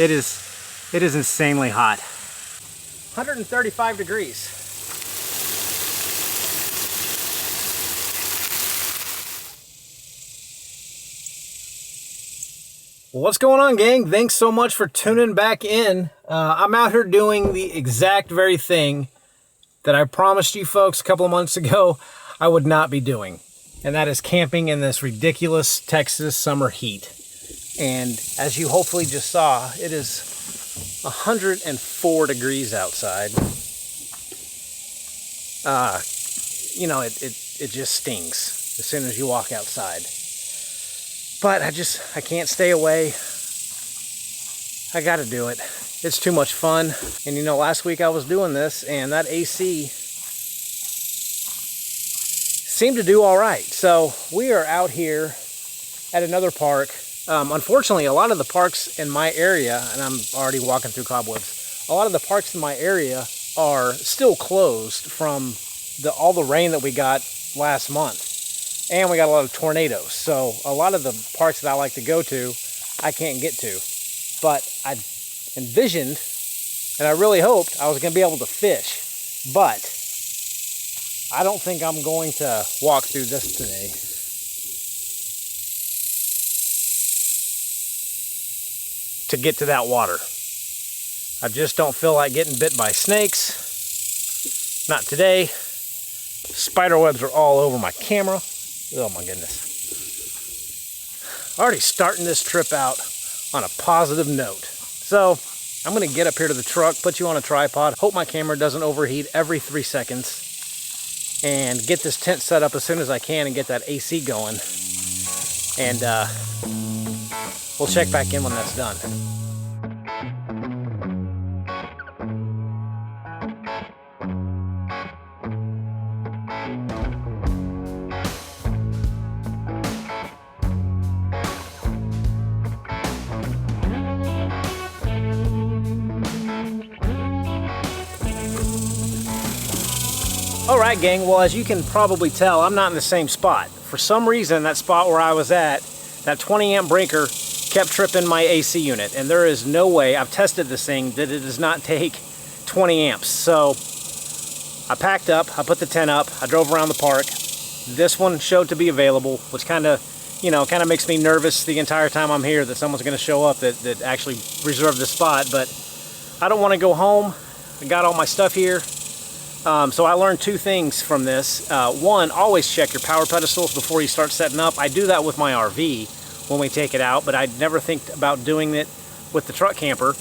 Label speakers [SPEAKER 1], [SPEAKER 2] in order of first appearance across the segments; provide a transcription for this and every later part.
[SPEAKER 1] It is insanely hot. 135 degrees. What's going on, gang? Thanks so much for tuning back in. I'm out here doing the exact very thing that I promised you folks a couple of months ago I would not be doing. And that is camping in this ridiculous Texas summer heat. And as you hopefully just saw, it is 104 degrees outside. You know, it just stings as soon as you walk outside. But I can't stay away. I gotta do it. It's too much fun. And you know, last week I was doing this and that AC seemed to do all right. So we are out here at another park. Unfortunately, a lot of the parks in my area, and I'm already walking through cobwebs, a lot of the parks in my area are still closed from all the rain that we got last month. And we got a lot of tornadoes. So a lot of the parks that I like to go to, I can't get to. But I envisioned, and I really hoped I was going to be able to fish. But I don't think I'm going to walk through this today. To get to that water. I just don't feel like getting bit by snakes. Not today. Spider webs are all over my camera. Oh my goodness. Already starting this trip out on a positive note. So I'm gonna get up here to the truck, put you on a tripod, hope my camera doesn't overheat every 3 seconds, and get this tent set up as soon as I can and get that AC going. And we'll check back in when that's done. Alright, gang, well, as you can probably tell, I'm not in the same spot. For some reason, that spot where I was at, that 20 amp breaker kept tripping my AC unit, and there is no way, I've tested this thing, that it does not take 20 amps. So I packed up, I put the tent up, I drove around the park. This one showed to be available, which kind of makes me nervous the entire time I'm here that someone's going to show up that actually reserved the spot. But I don't want to go home. I got all my stuff here. So I learned 2 things from this. One, always check your power pedestals before you start setting up. I do that with my RV when we take it out, but I never think about doing it with the truck camper.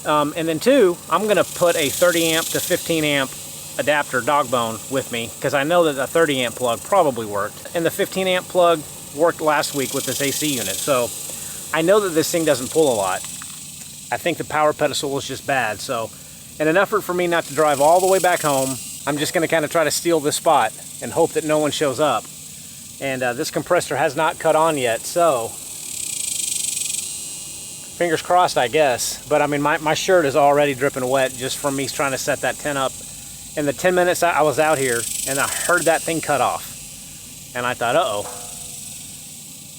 [SPEAKER 1] And then 2, I'm going to put a 30 amp to 15 amp adapter dog bone with me, because I know that the 30 amp plug probably worked. And the 15 amp plug worked last week with this AC unit. So I know that this thing doesn't pull a lot. I think the power pedestal was just bad. So in an effort for me not to drive all the way back home, I'm just going to kind of try to steal this spot and hope that no one shows up. And this compressor has not cut on yet, so fingers crossed, I guess. But I mean, my shirt is already dripping wet just from me trying to set that tent up. In the 10 minutes I was out here, and I heard that thing cut off. And I thought, uh-oh,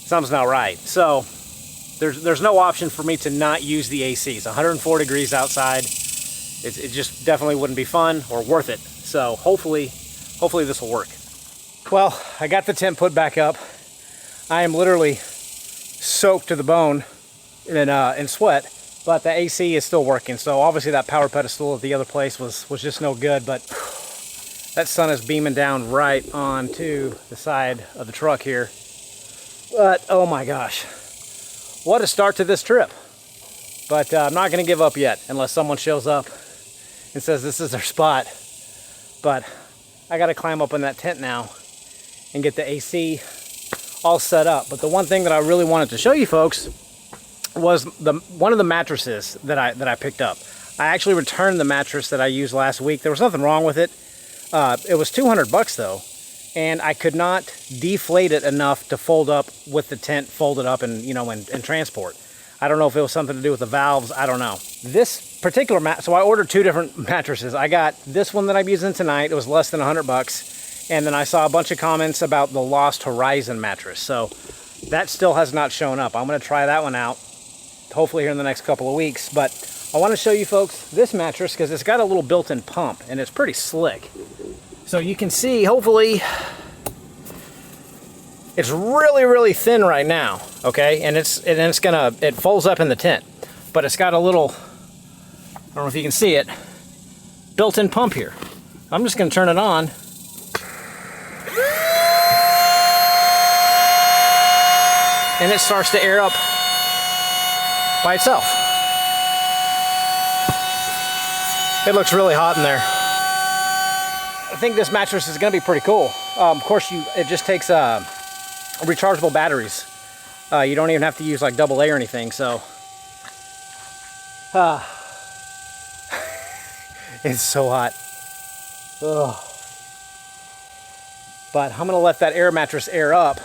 [SPEAKER 1] something's not right. So there's no option for me to not use the AC. It's 104 degrees outside. It just definitely wouldn't be fun or worth it. So hopefully this will work. Well, I got the tent put back up. I am literally soaked to the bone in sweat, but the AC is still working. So obviously that power pedestal at the other place was just no good, but that sun is beaming down right onto the side of the truck here. But oh my gosh, what a start to this trip. But I'm not gonna give up yet unless someone shows up and says this is their spot. But I gotta climb up in that tent now and get the AC all set up. But the one thing that I really wanted to show you folks was one of the mattresses that I picked up. I actually returned the mattress that I used last week. There was nothing wrong with it. It was 200 bucks though, and I could not deflate it enough to fold up with the tent folded up and and transport. I don't know if it was something to do with the valves. I don't know. This particular so I ordered 2 different mattresses. I got this one that I'm using tonight. It was less than 100 bucks. And then I saw a bunch of comments about the Lost Horizon mattress. So that still has not shown up. I'm going to try that one out. hopefully here in the next couple of weeks. But I want to show you folks this mattress because it's got a little built-in pump and it's pretty slick. So you can see, hopefully, it's really, really thin right now, okay? And it folds up in the tent. But it's got a little, I don't know if you can see it, built-in pump here. I'm just gonna turn it on. And it starts to air up by itself. It looks really hot in there. I think this mattress is gonna be pretty cool. Of course, it just takes rechargeable batteries. You don't even have to use like AA or anything, so. It's so hot. Ugh. But I'm gonna let that air mattress air up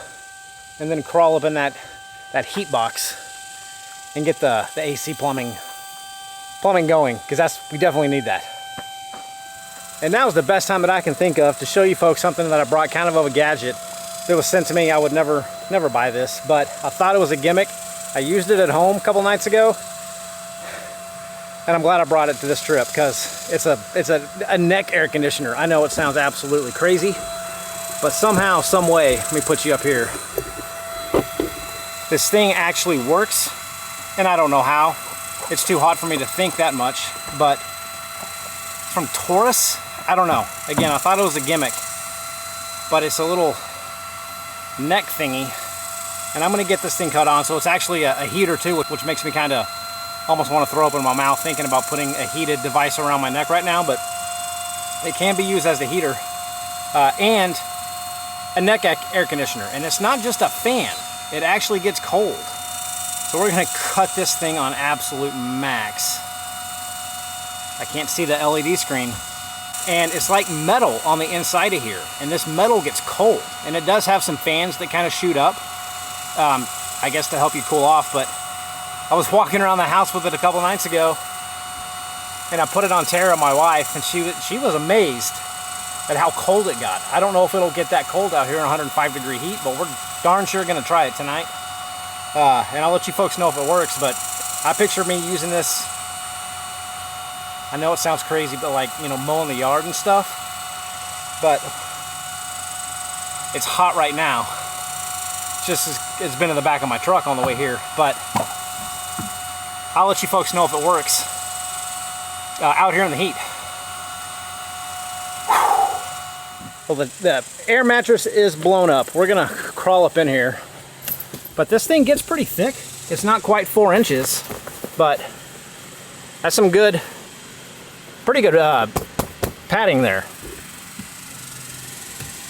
[SPEAKER 1] and then crawl up in that heat box and get the AC plumbing going, because we definitely need that. And now's the best time that I can think of to show you folks something that I brought, kind of a gadget that was sent to me. I would never buy this, but I thought it was a gimmick. I used it at home a couple nights ago, and I'm glad I brought it to this trip because it's a neck air conditioner. I know it sounds absolutely crazy, but somehow, some way, let me put you up here. This thing actually works, and I don't know how. It's too hot for me to think that much, but from TORRAS, I don't know. Again, I thought it was a gimmick, but it's a little neck thingy, and I'm gonna get this thing cut on. So it's actually a heater too, which makes me kind of almost want to throw up in my mouth thinking about putting a heated device around my neck right now, but it can be used as the heater and a neck air conditioner. And it's not just a fan, it actually gets cold. So we're gonna cut this thing on absolute max. I can't see the LED screen. And it's like metal on the inside of here, and this metal gets cold. And it does have some fans that kind of shoot up, I guess to help you cool off, but I was walking around the house with it a couple nights ago, and I put it on Tara, my wife, and she was amazed at how cold it got. I don't know if it'll get that cold out here in 105-degree heat, but we're darn sure gonna try it tonight. And I'll let you folks know if it works, but I picture me using this. I know it sounds crazy, but like, you know, mowing the yard and stuff, but it's hot right now. It's been in the back of my truck on the way here, but I'll let you folks know if it works out here in the heat. Well, the air mattress is blown up. We're gonna crawl up in here, but this thing gets pretty thick. It's not quite 4 inches, but that's some pretty good padding there.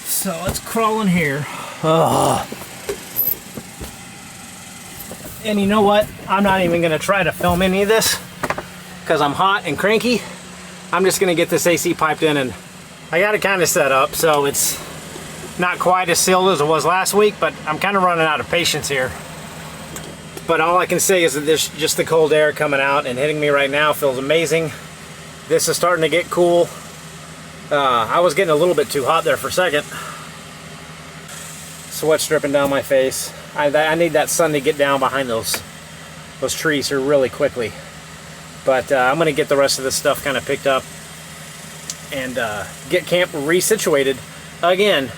[SPEAKER 1] So let's crawl in here. Ugh. And you know what? I'm not even gonna try to film any of this because I'm hot and cranky. I'm just gonna get this AC piped in, and I got it kind of set up so it's not quite as sealed as it was last week, but I'm kind of running out of patience here. But all I can say is that there's just the cold air coming out and hitting me right now feels amazing. This is starting to get cool. I was getting a little bit too hot there for a second. Sweat's dripping down my face. I need that sun to get down behind those trees here really quickly. But I'm gonna get the rest of this stuff kind of picked up and get camp resituated again.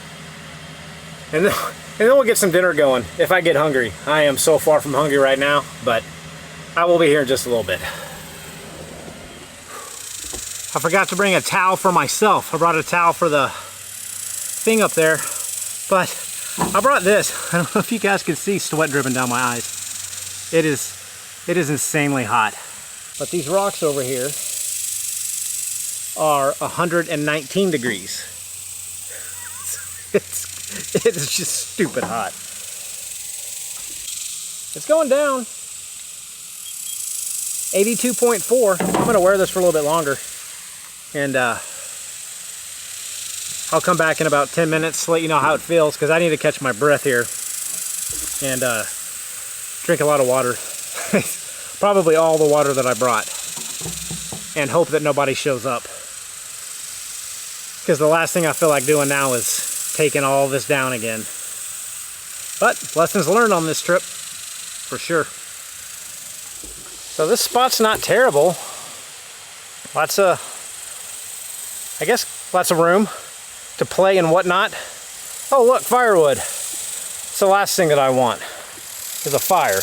[SPEAKER 1] And then we'll get some dinner going if I get hungry. I am so far from hungry right now, but I will be here in just a little bit. I forgot to bring a towel for myself. I brought a towel for the thing up there, but I brought this. I don't know if you guys can see sweat dripping down my eyes. It is insanely hot. But these rocks over here are 119 degrees. It's just stupid hot. It's going down. 82.4. I'm gonna wear this for a little bit longer. And I'll come back in about 10 minutes to let you know how it feels, because I need to catch my breath here and drink a lot of water. Probably all the water that I brought, and hope that nobody shows up, because the last thing I feel like doing now is taking all this down again. But lessons learned on this trip for sure. So this spot's not terrible. Lots of, I guess, lots of room to play and whatnot. Oh look, firewood. It's the last thing that I want, is a fire.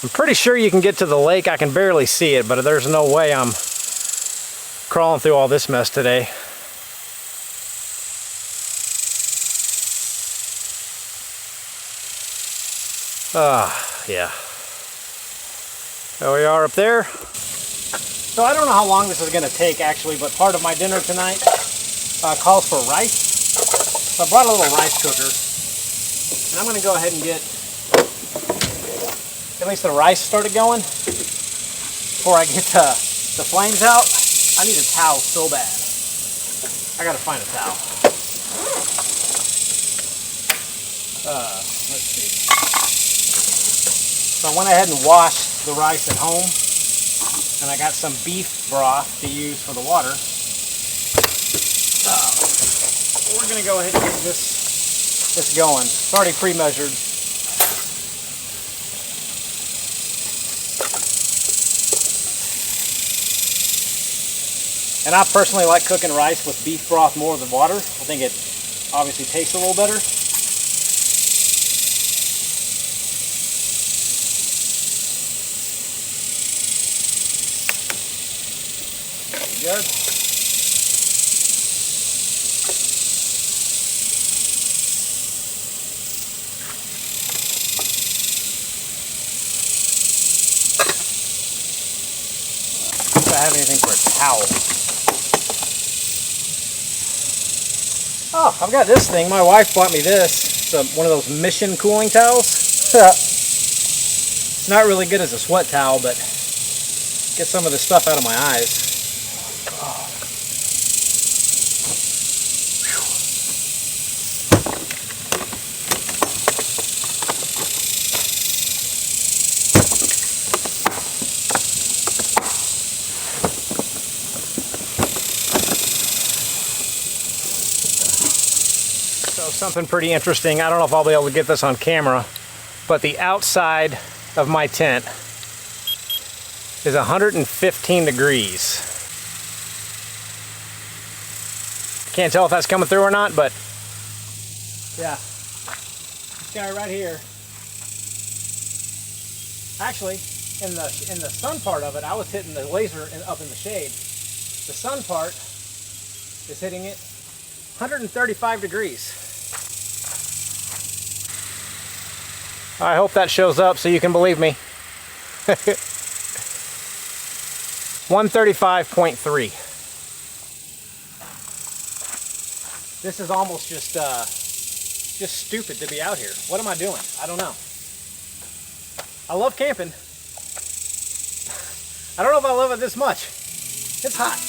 [SPEAKER 1] I'm pretty sure you can get to the lake. I can barely see it, but there's no way I'm crawling through all this mess today. Yeah. There we are up there. So I don't know how long this is going to take actually, but part of my dinner tonight calls for rice. So I brought a little rice cooker, and I'm going to go ahead and get at least the rice started going before I get the flames out. I need a towel so bad. I got to find a towel. Let's see. So I went ahead and washed the rice at home, and I got some beef broth to use for the water. We're going to go ahead and get this going. It's already pre-measured. And I personally like cooking rice with beef broth more than water. I think it obviously tastes a little better. Good. Do I have anything for a towel? Oh, I've got this thing. My wife bought me this. It's one of those Mission cooling towels. It's not really good as a sweat towel, but get some of the stuff out of my eyes. Something pretty interesting. I don't know if I'll be able to get this on camera, but the outside of my tent is 115 degrees. Can't tell if that's coming through or not, but yeah, this guy right here. Actually, in the sun part of it, I was hitting the laser up in the shade. The sun part is hitting it 135 degrees. I hope that shows up so you can believe me. 135.3. This is almost just stupid to be out here. What am I doing? I don't know. I love camping. I don't know if I love it this much. It's hot.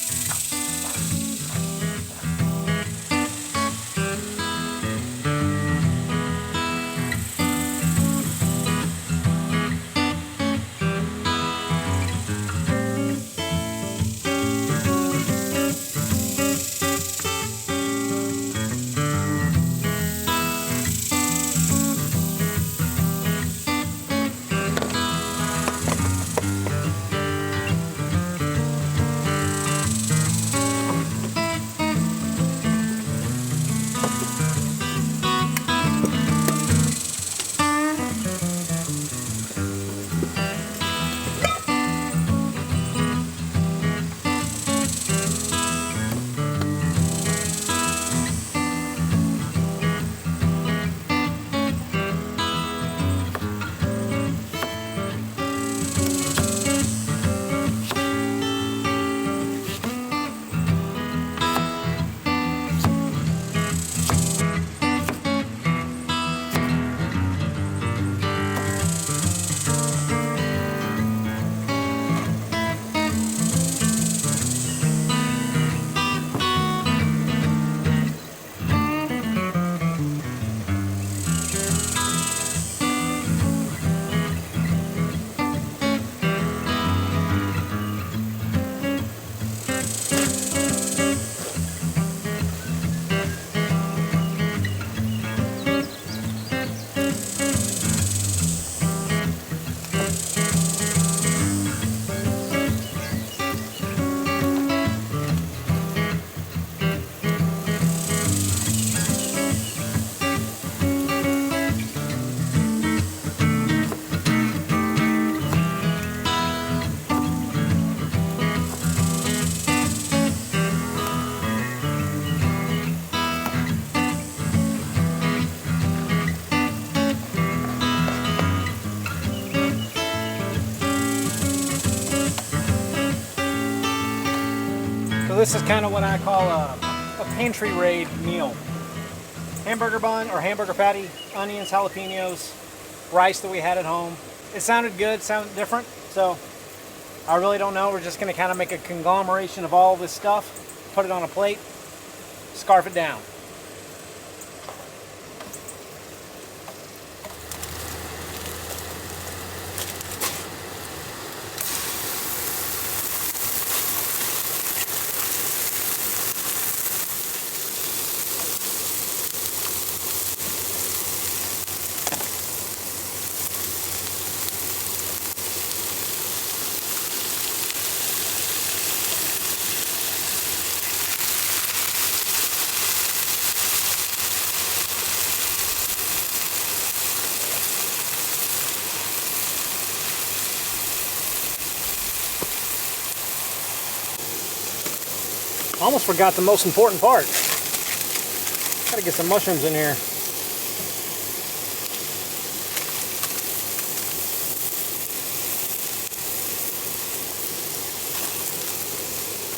[SPEAKER 1] this is kind of what I call a pantry raid meal. Hamburger bun or hamburger patty, onions, jalapenos, rice that we had at home. It sounded good, sounded different, so I really don't know. We're just going to kind of make a conglomeration of all this stuff, put it on a plate, scarf it down. Almost forgot the most important part. Gotta get some mushrooms in here.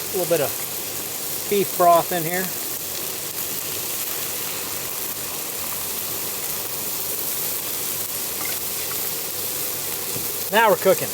[SPEAKER 1] A little bit of beef broth in here. Now we're cooking.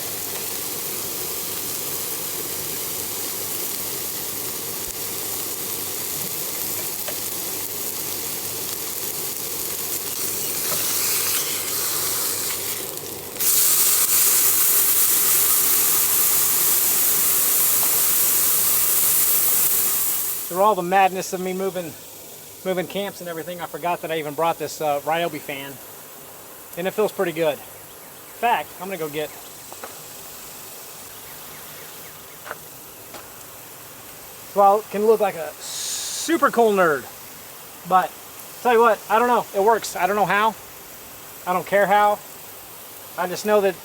[SPEAKER 1] Through all the madness of me moving camps and everything, I forgot that I even brought this Ryobi fan, and it feels pretty good. In fact, I'm gonna go get. Well, it can look like a super cool nerd, but tell you what, I don't know. It works. I don't know how. I don't care how. I just know that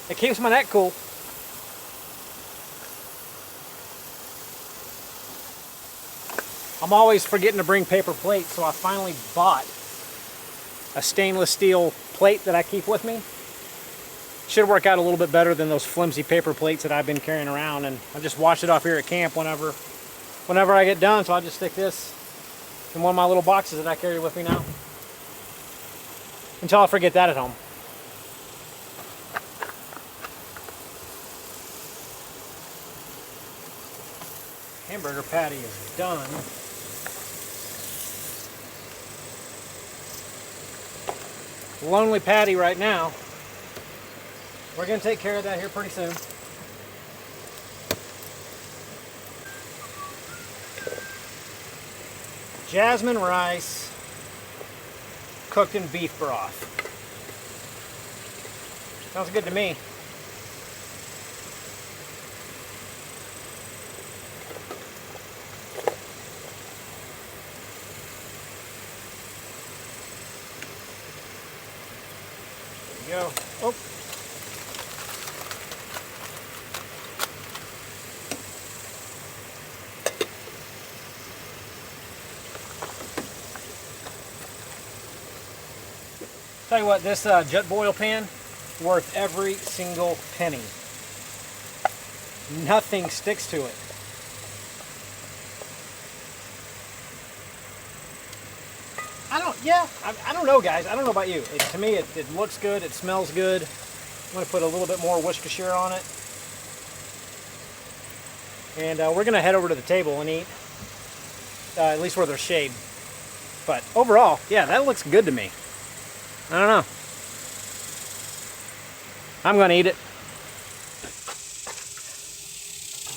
[SPEAKER 1] it keeps my neck cool. I'm always forgetting to bring paper plates, so I finally bought a stainless steel plate that I keep with me. Should work out a little bit better than those flimsy paper plates that I've been carrying around, and I just wash it off here at camp whenever I get done. So I'll just stick this in one of my little boxes that I carry with me now until I forget that at home. Hamburger patty is done. Lonely patty right now. We're going to take care of that here pretty soon. Jasmine rice cooked in beef broth. Sounds good to me. Go. Oh. Tell you what, this Jetboil pan, worth every single penny. Nothing sticks to it. I don't know, guys. I don't know about you. To me, it looks good. It smells good. I'm going to put a little bit more Worcestershire on it. And we're going to head over to the table and eat. At least where there's shade. But overall, yeah, that looks good to me. I don't know. I'm going to eat it.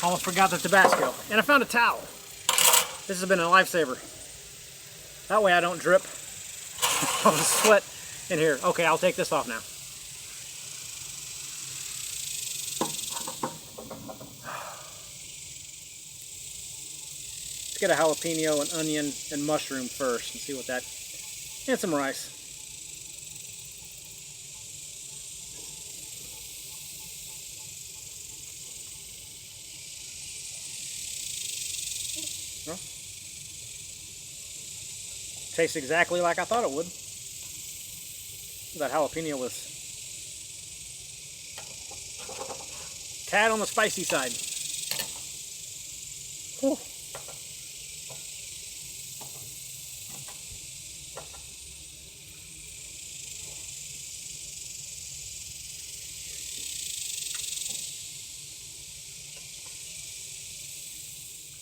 [SPEAKER 1] Almost forgot the Tabasco. And I found a towel. This has been a lifesaver. That way I don't drip all the sweat in here. Okay, I'll take this off now. Let's get a jalapeno, an onion, and mushroom first and see what that... And some rice. Well, tastes exactly like I thought it would. That jalapeno was a tad on the spicy side. Whew.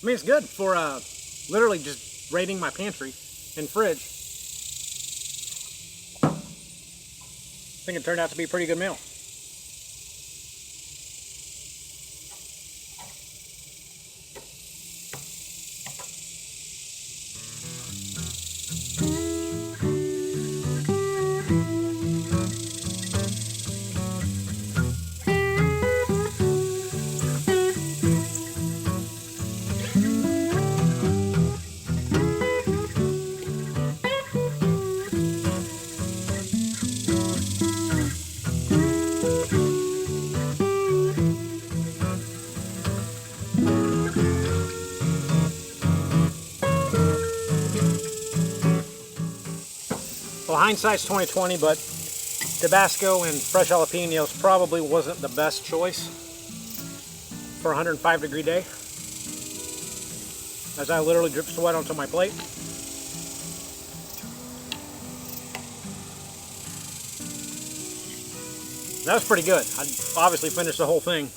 [SPEAKER 1] I mean, it's good for literally just raiding my pantry and fridge. I think it turned out to be a pretty good meal. Well, hindsight's 20/20, but Tabasco and fresh jalapenos probably wasn't the best choice for a 105-degree day, as I literally drip sweat onto my plate. That was pretty good. I obviously finished the whole thing,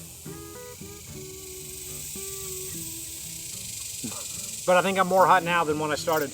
[SPEAKER 1] but I think I'm more hot now than when I started.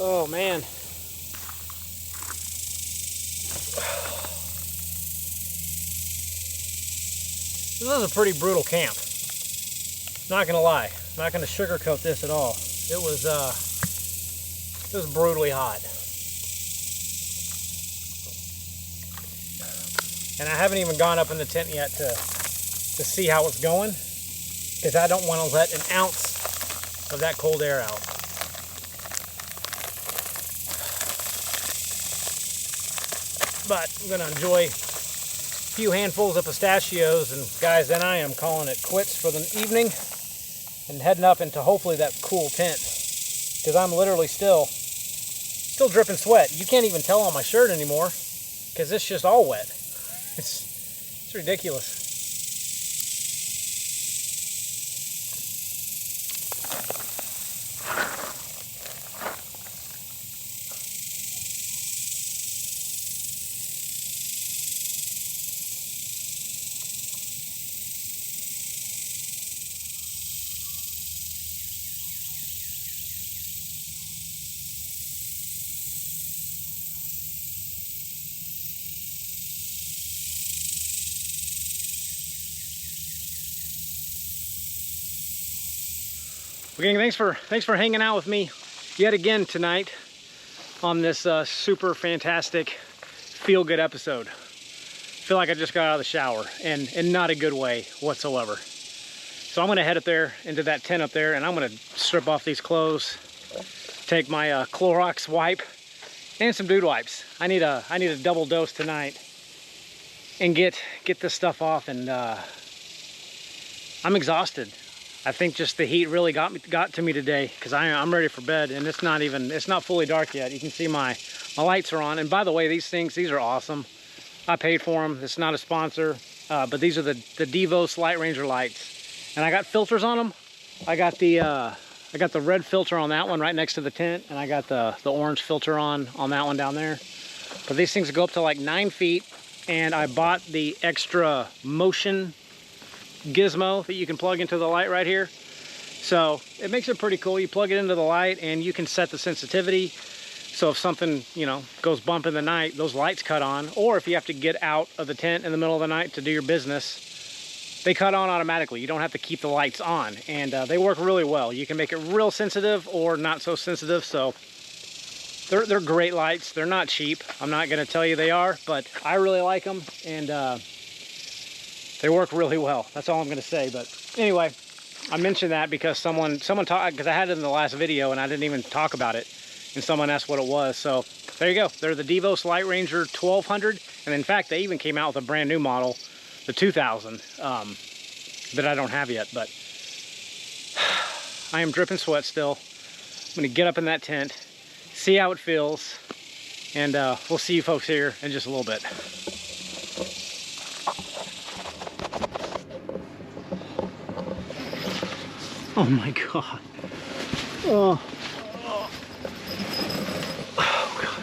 [SPEAKER 1] Oh man. This is a pretty brutal camp. Not gonna lie. Not gonna sugarcoat this at all. It was brutally hot. And I haven't even gone up in the tent yet to see how it's going, because I don't want to let an ounce of that cold air out. But I'm gonna enjoy a few handfuls of pistachios, and guys, then I am calling it quits for the evening and heading up into hopefully that cool tent, because I'm literally still dripping sweat. You can't even tell on my shirt anymore because it's just all wet. It's ridiculous. Gang, thanks for hanging out with me yet again tonight on this super fantastic feel-good episode. Feel like I just got out of the shower, and in not a good way whatsoever. So I'm gonna head up there into that tent up there, and I'm gonna strip off these clothes, take my Clorox wipe and some dude wipes. I need a double dose tonight and get this stuff off, and I'm exhausted. I think just the heat really got to me today, because I'm ready for bed, and it's not fully dark yet. You can see my lights are on. And by the way, these are awesome. I paid for them. It's not a sponsor, but these are the Devos Lightranger lights, and I got filters on them. I got the red filter on that one right next to the tent, and I got the orange filter on that one down there. But these things go up to like 9 feet, and I bought the extra motion gizmo that you can plug into the light right here. So it makes it pretty cool. You plug it into the light and you can set the sensitivity. So if something, you know, goes bump in the night, those lights cut on. Or if you have to get out of the tent in the middle of the night to do your business, they cut on automatically. You don't have to keep the lights on. And they work really well. You can make it real sensitive or not so sensitive. So they're great lights. They're not cheap. I'm not going to tell you they are, but I really like them. And they work really well. That's all I'm going to say. But anyway, I mentioned that because someone talked, because I had it in the last video and I didn't even talk about it. And someone asked what it was. So there you go. They're the Devos Lightranger 1200. And in fact, they even came out with a brand new model, the 2000, that I don't have yet. But I am dripping sweat still. I'm going to get up in that tent, see how it feels. And we'll see you folks here in just a little bit. Oh my God. Oh.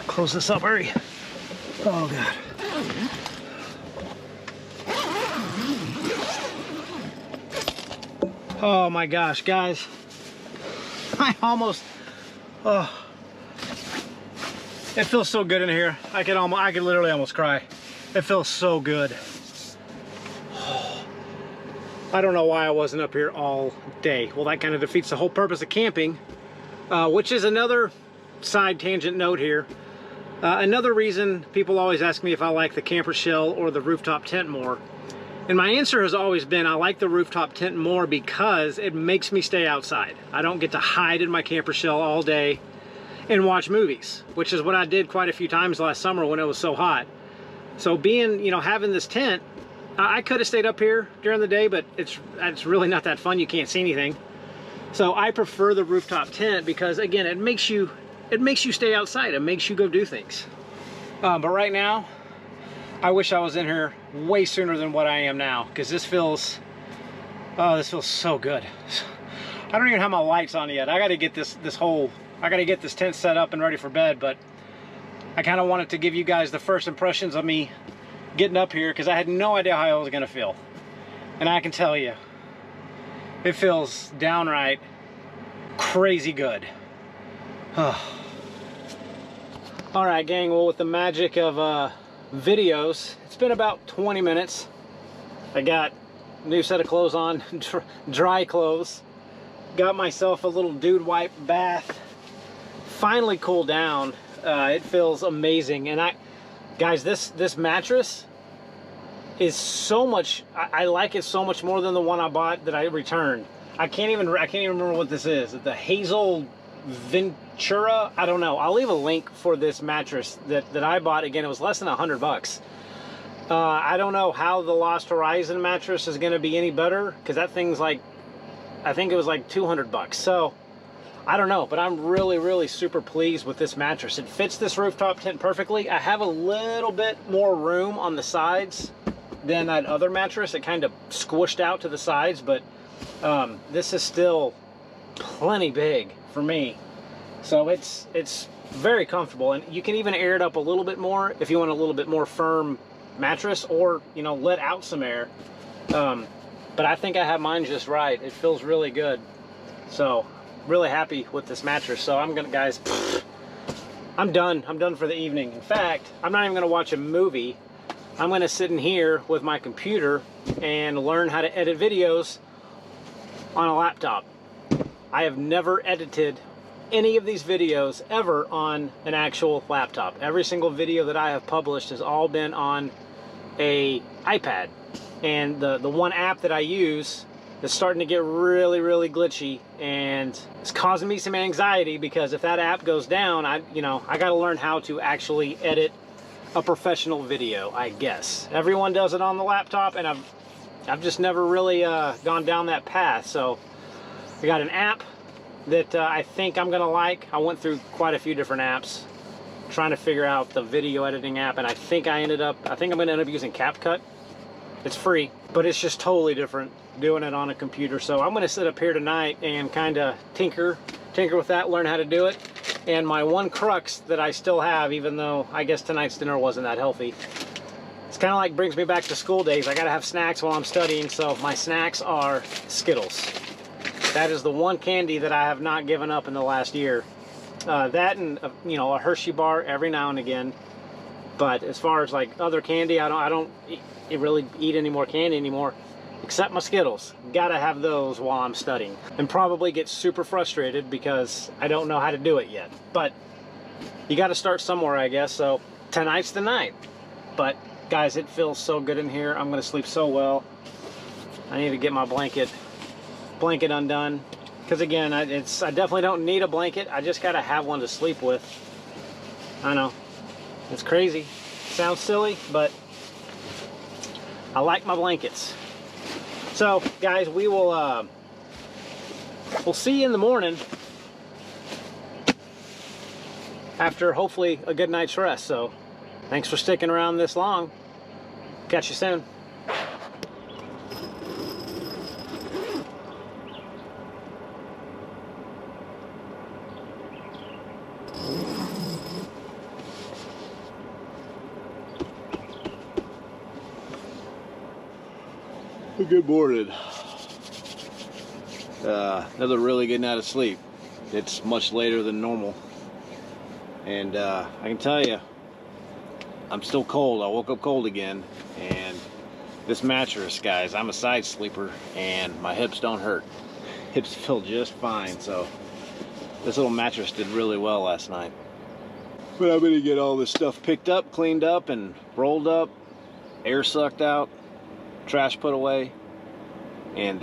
[SPEAKER 1] Close this up, hurry. Oh God. Oh my gosh, guys. I almost, it feels so good in here. I could literally almost cry. It feels so good. I don't know why I wasn't up here all day. Well, that kind of defeats the whole purpose of camping, which is another side tangent note here. Another reason people always ask me if I like the camper shell or the rooftop tent more. And my answer has always been I like the rooftop tent more because it makes me stay outside. I don't get to hide in my camper shell all day and watch movies, which is what I did quite a few times last summer when it was so hot. So being, you know, having this tent, I could have stayed up here during the day, but it's really not that fun. You can't see anything. So I prefer the rooftop tent because, again, it makes you stay outside. It makes you go do things. But right now, I wish I was in here way sooner than what I am now, because this feels so good. I don't even have my lights on yet. I got to get this tent set up and ready for bed, but I kind of wanted to give you guys the first impressions of me getting up here, because I had no idea how I was going to feel. And I can tell you, it feels downright crazy good. All right, gang, well, with the magic of videos, it's been about 20 minutes. I got a new set of clothes on, dry clothes. Got myself a little dude wipe bath. Finally cooled down. It feels amazing. And guys, this mattress is so much, I like it so much more than the one I bought that I returned. I can't even remember what this is. The Hazel Ventura, I don't know. I'll leave a link for this mattress that I bought. Again, it was less than $100. I don't know how the Lost Horizon mattress is going to be any better, because that thing's like, I think it was like $200. So I don't know, but I'm really super pleased with this mattress. It fits this rooftop tent perfectly. I have a little bit more room on the sides than that other mattress. It kind of squished out to the sides, but this is still plenty big for me. So it's very comfortable, and you can even air it up a little bit more if you want a little bit more firm mattress, or, you know, let out some air. But I think I have mine just right. It feels really good. So really happy with this mattress. So I'm gonna, guys, I'm done for the evening. In fact, I'm not even gonna watch a movie. I'm gonna sit in here with my computer and learn how to edit videos on a laptop. I have never edited any of these videos ever on an actual laptop. Every single video that I have published has all been on a iPad. And the one app that I use is starting to get really glitchy, and it's causing me some anxiety, because if that app goes down, I got to learn how to actually edit a professional video, I guess. Everyone does it on the laptop, and I've just never really gone down that path. So I got an app that I think I'm gonna like. I went through quite a few different apps trying to figure out the video editing app, and I think I'm gonna end up using CapCut. It's free, but it's just totally different doing it on a computer. So I'm gonna sit up here tonight and kind of tinker with that, learn how to do it. And my one crux that I still have, even though I guess tonight's dinner wasn't that healthy, it's kind of like brings me back to school days. I gotta have snacks while I'm studying, so my snacks are Skittles. That is the one candy that I have not given up in the last year. That and you know, a Hershey bar every now and again. But as far as like other candy, I don't really eat any more candy anymore, except my Skittles. Gotta have those while I'm studying, and probably get super frustrated because I don't know how to do it yet. But you got to start somewhere, I guess. So tonight's the night. But guys, it feels so good in here. I'm gonna sleep so well. I need to get my blanket undone, because again, I definitely don't need a blanket. I just gotta have one to sleep with. I know it's crazy, sounds silly, but I like my blankets. So guys, we will we'll see you in the morning after hopefully a good night's rest. So thanks for sticking around this long. Catch you soon.
[SPEAKER 2] Good morning. Another really good night of sleep. It's much later than normal, and I can tell you, I'm still cold. I woke up cold again, and this mattress, guys, I'm a side sleeper, and my hips don't hurt. Hips feel just fine, so this little mattress did really well last night. But I'm gonna get all this stuff picked up, cleaned up, and rolled up, air sucked out, trash put away, and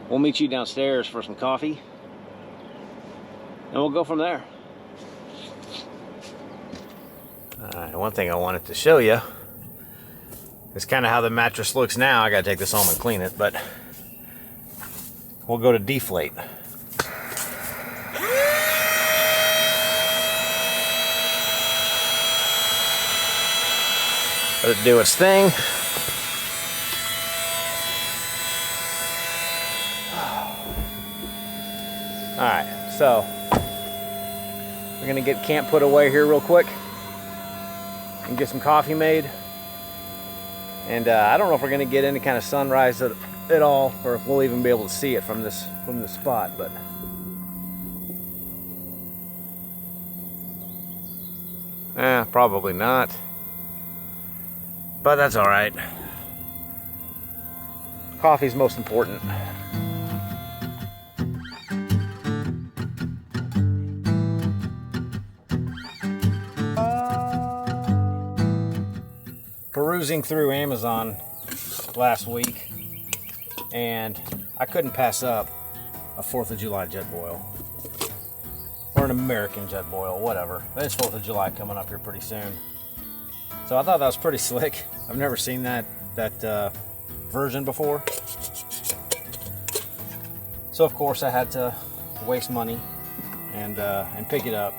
[SPEAKER 2] we'll meet you downstairs for some coffee, and we'll go from there.
[SPEAKER 1] Alright, one thing I wanted to show you is kind of how the mattress looks now. I gotta take this home and clean it, but we'll go to deflate. Let it do its thing. Alright, so we're gonna get camp put away here real quick and get some coffee made. And I don't know if we're gonna get any kind of sunrise at all, or if we'll even be able to see it from this spot, but probably not. But that's all right. Coffee's most important. Perusing through Amazon last week, and I couldn't pass up a 4th of July Jetboil, or an American Jetboil, whatever. It's 4th of July coming up here pretty soon, so I thought that was pretty slick. I've never seen that version before, so of course I had to waste money and pick it up.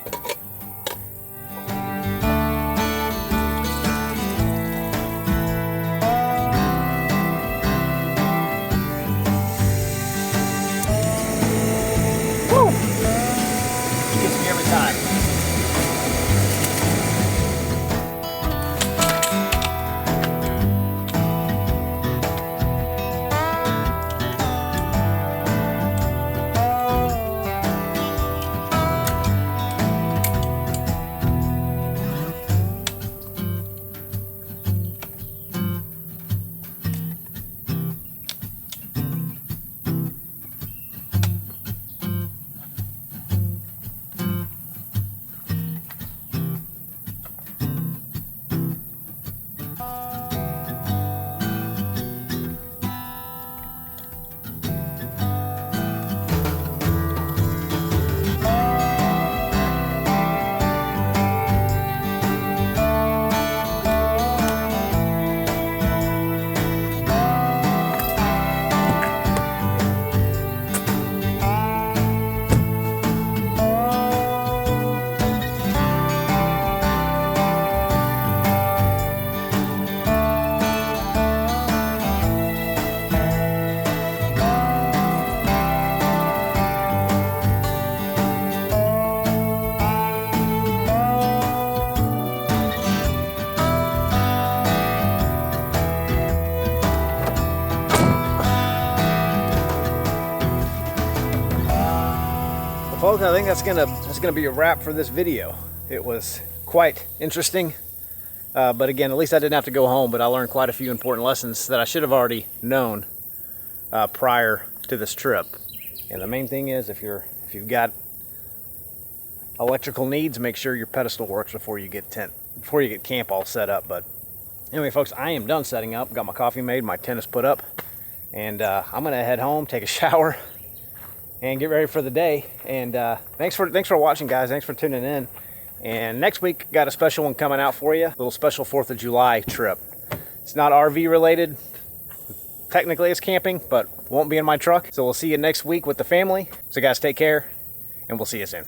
[SPEAKER 1] Well, folks, I think that's gonna be a wrap for this video. It was quite interesting, but again, at least I didn't have to go home. But I learned quite a few important lessons that I should have already known prior to this trip. And the main thing is, if you've got electrical needs, make sure your pedestal works before you get camp all set up. But anyway, folks, I am done setting up. Got my coffee made, my tent is put up, and I'm gonna head home, take a shower, and get ready for the day. And thanks for watching, guys. Thanks for tuning in. And next week, got a special one coming out for you. A little special 4th of July trip. It's not RV related. Technically, it's camping, but won't be in my truck. So we'll see you next week with the family. So guys, take care, and we'll see you soon.